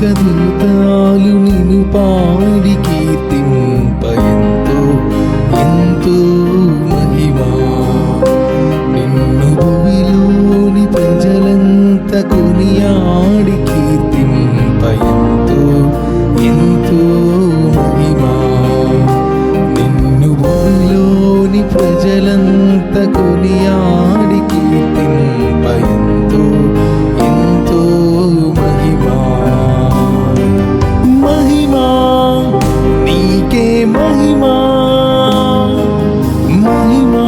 లోకదూతాలు నిన్ను పాడి కీర్తింప ఎంతో ఎంతో మహిమా. నిన్ను భూమిలోని ప్రజలంతా కొనియాడి కీర్తింప ఎంతో ఎంతో మహిమా. నిన్ను భూమిలోని ప్రజలంతా కొనియాడి కీర్తింప ఎంతో ఎంతో మహిమా. మహిమా నీకే మహిమా, మహిమా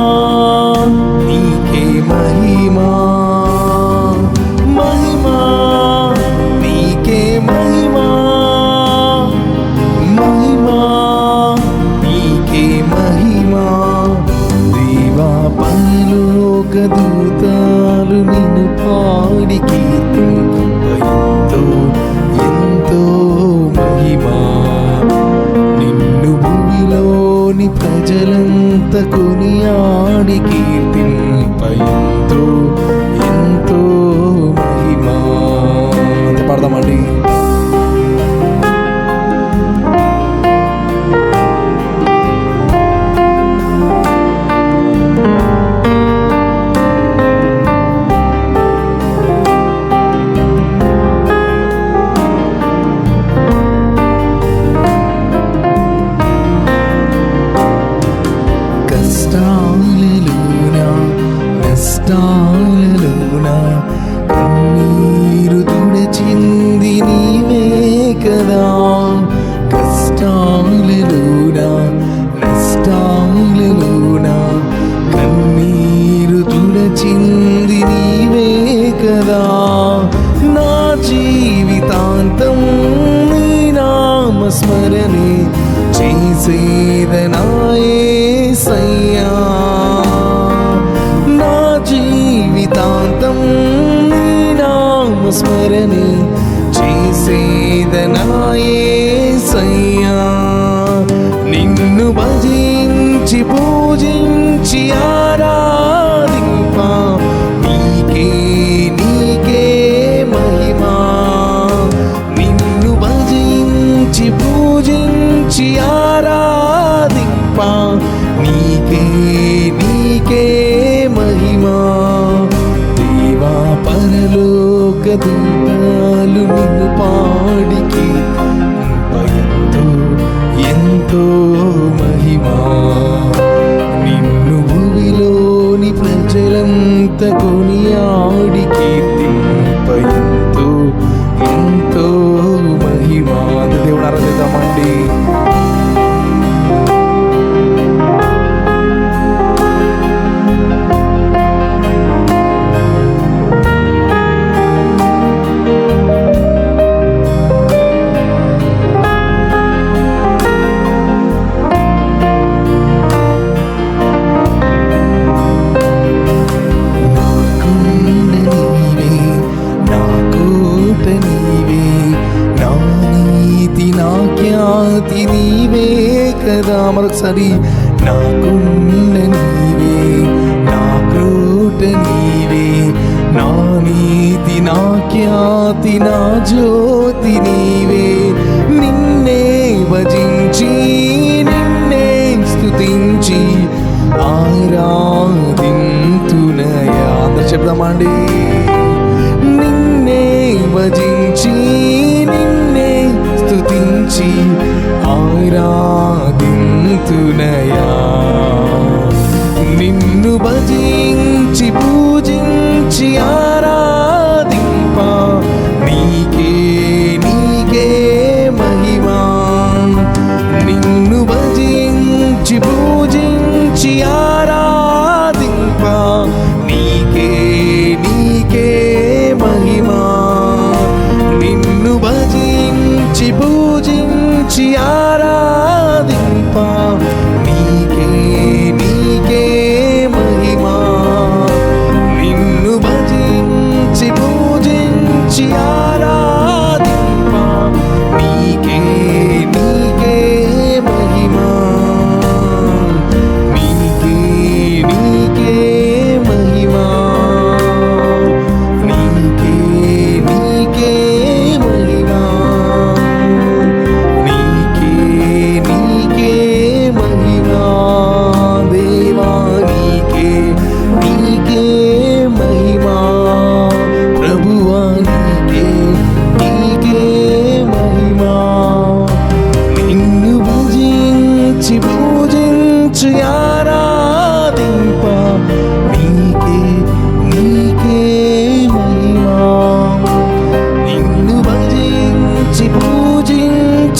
నీకే మహిమా, మహిమా నీకే మహిమా, మహిమా నీకే మహిమా. దేవా పరలోక దూతాలు నిన్ను పాడి కీర్తింప ఎంతో ఎంతో మహిమా. నిన్ను భూమిలోని ప్రజలంతా కొనియాడి కీర్తింప ఎంతో ఎంతో మహిమా. పాడదామండి. కష్టాలలోనా నష్టాలలోనా కన్నీరు తుడిచింది నీవే కదా. కష్టాలలోనా నష్టాలలోనా కన్నీరు తుడిచింది నీవే కదా. నా జీవితాంతం నీ నామస్మరణే చేసేదనా యేసయ్యా. నా జీవితాంతం నీ నామస్మరణే చేసేదనా యేసయ్యా. నిన్ను భజించి పూజించి ఆరాధింప నీకే నీకే మహిమా. నిన్ను భజించి పూజించి ఆరాధింప నీకే నీకే మహిమా. దేవా పరలోక దూతాలు నిన్ను పాడి కీర్తింప ఎంతో ఎంతో మహిమా. నిన్ను భూమిలోని ప్రజలంతా కొనియాడి కీర్తింప ఎంతో ఎంతో మహిమా. దేవుడు ఆరాధిద్దామండి. నీవే కదా. మరొకసారి నాకున్న నీవే, నా కోట నీవే, నా నీతి నా ఖ్యాతి నా జ్యోతి నీవే. నిన్నే భజించి నిన్నే స్తుతించి ఆరాధింతునయా. అందరూ చెప్దామండి. నిన్నే భజించి నిన్నే స్తుతించి ఆరాధింతునయా. నిన్ను భజించి పూజించి ఆరాధింప నీకే నీకే మహిమా. నిన్ను భజించి పూజించి ఆరాధింప నీకే నీకే మహిమా. నిన్ను భజించి పూజించి ఆరాధింప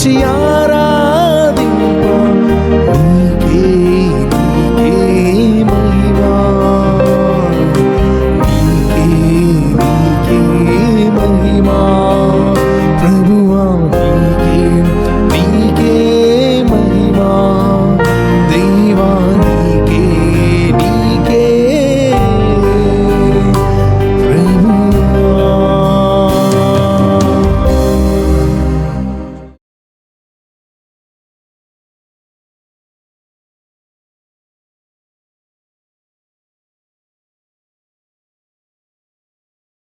పూజించి